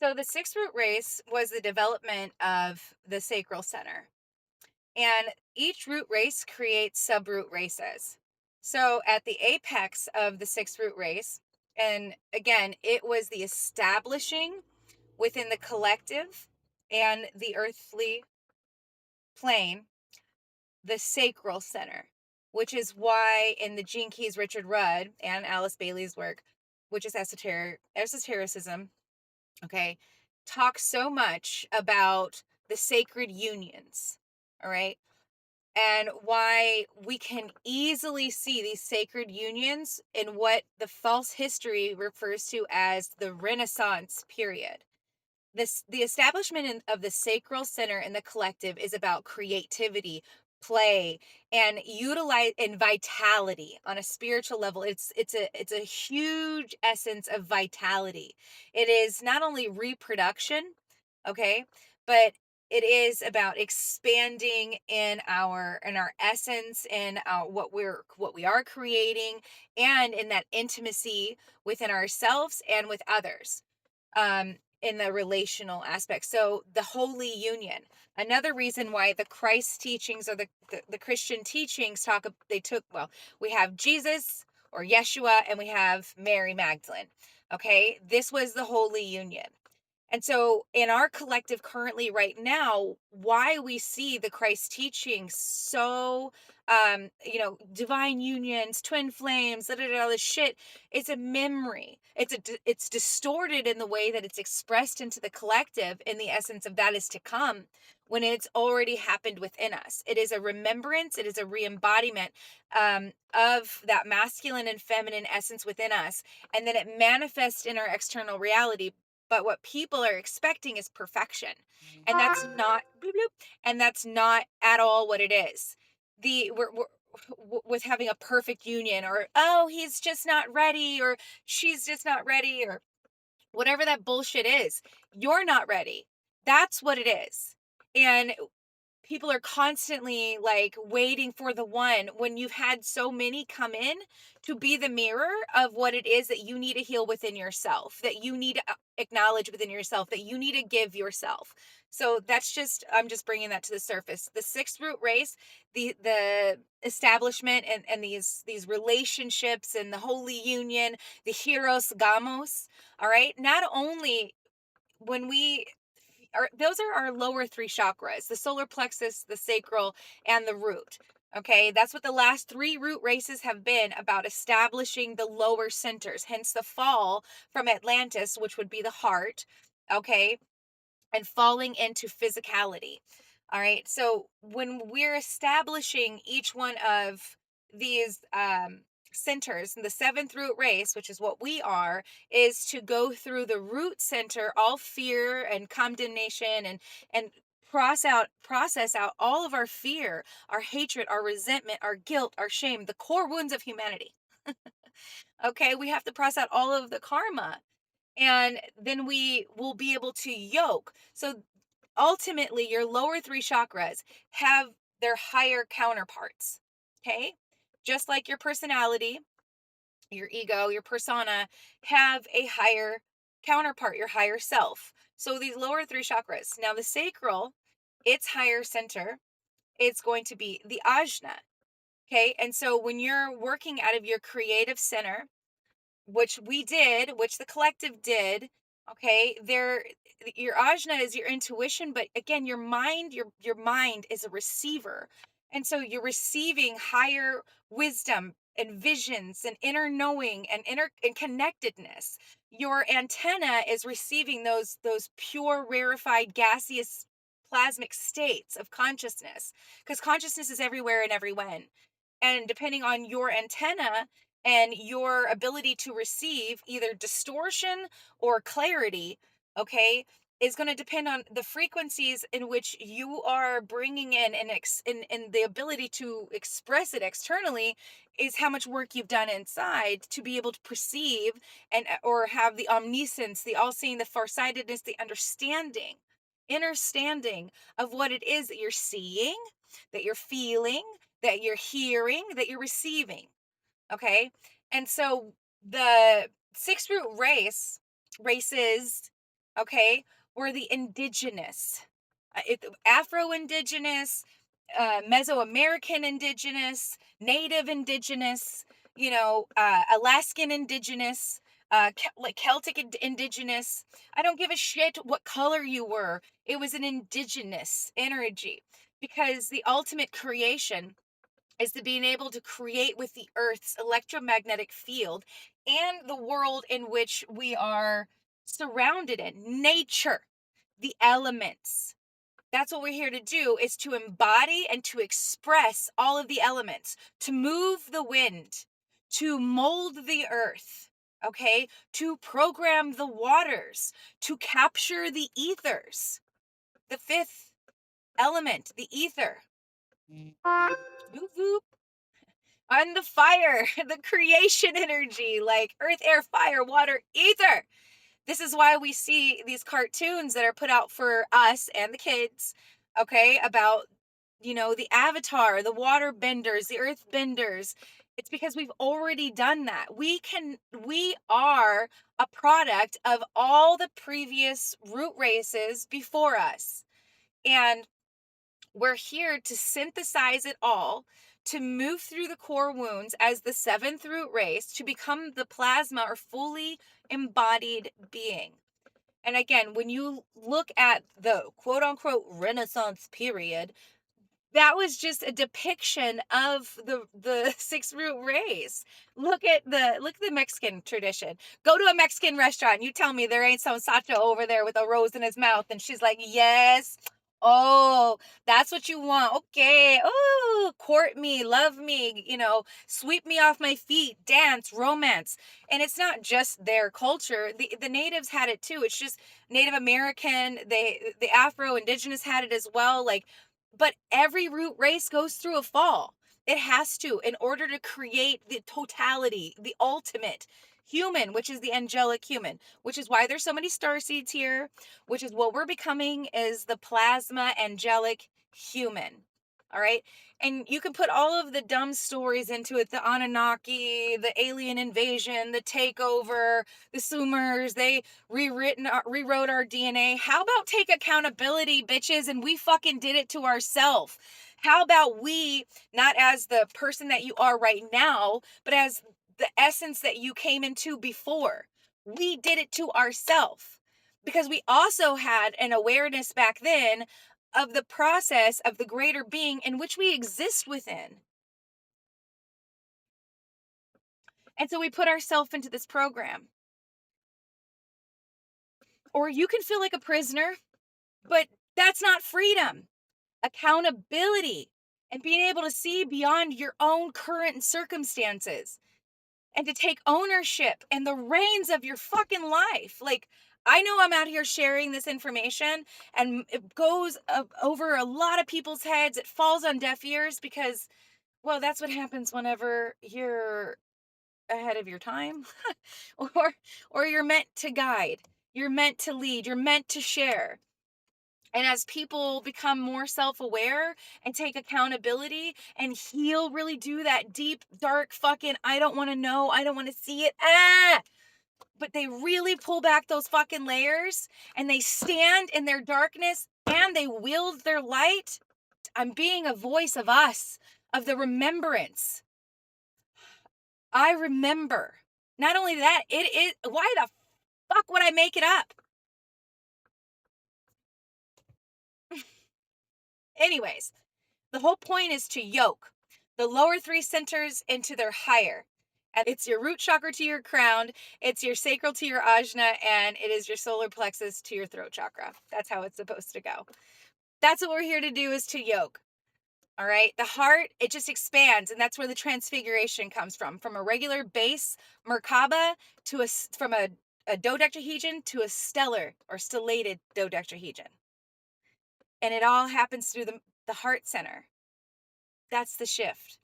So the sixth root race was the development of the sacral center. And each root race creates subroot races. So at the apex of the sixth root race, and again, it was the establishing within the collective and the earthly plane, the sacral center, which is why in the Gene Keys, Richard Rudd, and Alice Bailey's work, which is esotericism, okay, talks so much about the sacred unions, all right, and why we can easily see these sacred unions in what the false history refers to as the Renaissance period. The establishment of the sacral center in the collective is about creativity, play, and utilize and vitality on a spiritual level. It's a huge essence of vitality. It is not only reproduction, okay, but it is about expanding in our essence, in our what we are creating, and in that intimacy within ourselves and with others, in the relational aspect. So the holy union. Another reason why the Christ teachings, or the Christian teachings we have Jesus or Yeshua, and we have Mary Magdalene. Okay, this was the holy union. And so, in our collective currently, right now, why we see the Christ teaching so, divine unions, twin flames, all this shit, it's a memory. It's distorted in the way that it's expressed into the collective, in the essence of that is to come, when it's already happened within us. It is a remembrance. It is a re-embodiment, of that masculine and feminine essence within us, and then it manifests in our external reality. But what people are expecting is perfection. And that's not bloop, bloop, and that's not at all what it is. We're with having a perfect union, or oh, he's just not ready, or she's just not ready, or whatever that bullshit is. You're not ready. That's what it is. And people are constantly like waiting for the one, when you've had so many come in to be the mirror of what it is that you need to heal within yourself, that you need to acknowledge within yourself, that you need to give yourself. So that's just, I'm just bringing that to the surface. The sixth root race, the establishment, and these relationships, and the holy union, the hieros gamos. All right, not only when we those are our lower three chakras: the solar plexus, the sacral, and the root. Okay, that's what the last three root races have been about: establishing the lower centers, hence the fall from Atlantis, which would be the heart. Okay, and falling into physicality. All right, so when we're establishing each one of these centers, and the seventh root race, which is what we are, is to go through the root center, all fear and condemnation, and process out all of our fear, our hatred, our resentment, our guilt, our shame, the core wounds of humanity. Okay, we have to process out all of the karma, and then we will be able to yoke. So ultimately, your lower three chakras have their higher counterparts. Okay, just like your personality, your ego, your persona have a higher counterpart, your higher self. So these lower three chakras. Now the sacral, its higher center, it's going to be the ajna. Okay, and so when you're working out of your creative center, which the collective did, okay, your ajna is your intuition, but again, your mind is a receiver. And so you're receiving higher wisdom and visions and inner knowing and inner and connectedness. Your antenna is receiving those pure, rarefied, gaseous, plasmic states of consciousness, because consciousness is everywhere and everywhen. And depending on your antenna and your ability to receive either distortion or clarity, okay, is going to depend on the frequencies in which you are bringing in, and the ability to express it externally is how much work you've done inside to be able to perceive, and or have the omniscience, the all-seeing, the farsightedness, the understanding of what it is that you're seeing, that you're feeling, that you're hearing, that you're receiving. Okay. And so the six root races Okay, we're the indigenous, Afro-indigenous, Mesoamerican indigenous, Native indigenous, Alaskan indigenous, like Celtic indigenous. I don't give a shit what color you were. It was an indigenous energy because the ultimate creation is to being able to create with the earth's electromagnetic field and the world in which we are surrounded in, nature, the elements. That's what we're here to do, is to embody and to express all of the elements, to move the wind, to mold the earth, okay, to program the waters, to capture the ethers, the fifth element, the ether. Voop, voop. On the fire, the creation energy, like earth, air, fire, water, ether. This is why we see these cartoons that are put out for us and the kids, okay, about, the avatar, the water benders, the earth benders. It's because we've already done that. We are a product of all the previous root races before us. And we're here to synthesize it all, to move through the core wounds as the seventh root race, to become the plasma or fully embodied being. And again, when you look at the quote unquote Renaissance period, that was just a depiction of the six root race. Look at the Mexican tradition. Go to a Mexican restaurant. You tell me there ain't some Sacho over there with a rose in his mouth, and she's like, yes. Oh, that's what you want. Okay. Oh, court me, love me, sweep me off my feet, dance, romance. And it's not just their culture. The natives had it too. It's just Native American, the Afro indigenous had it as well. Like, but every root race goes through a fall. It has to, in order to create the totality, the ultimate human, which is the angelic human, which is why there's so many star seeds here, which is what we're becoming, is the plasma angelic human. All right. And you can put all of the dumb stories into it, the Anunnaki, the alien invasion, the takeover, the Sumers, they rewrote our DNA. How about take accountability, bitches, and we fucking did it to ourselves? How about we, not as the person that you are right now, but as the essence that you came into before? We did it to ourselves because we also had an awareness back then of the process of the greater being in which we exist within. And so we put ourselves into this program. Or you can feel like a prisoner, but that's not freedom. Accountability and being able to see beyond your own current circumstances and to take ownership and the reins of your fucking life. Like, I know I'm out here sharing this information and it goes over a lot of people's heads. It falls on deaf ears because, well, that's what happens whenever you're ahead of your time or you're meant to guide, you're meant to lead, you're meant to share. And as people become more self-aware and take accountability and heal, really do that deep, dark fucking, I don't want to know, I don't want to see it, but they really pull back those fucking layers and they stand in their darkness and they wield their light. I'm being a voice of us, of the remembrance. I remember. Not only that, it is, why the fuck would I make it up? Anyways, the whole point is to yoke the lower three centers into their higher. And it's your root chakra to your crown, it's your sacral to your ajna, and it is your solar plexus to your throat chakra. That's how it's supposed to go. That's what we're here to do, is to yoke. All right. The heart, it just expands. And that's where the transfiguration comes from a regular base Merkaba to from a dodecahedron to a stellar or stellated dodecahedron. And it all happens through the heart center. That's the shift.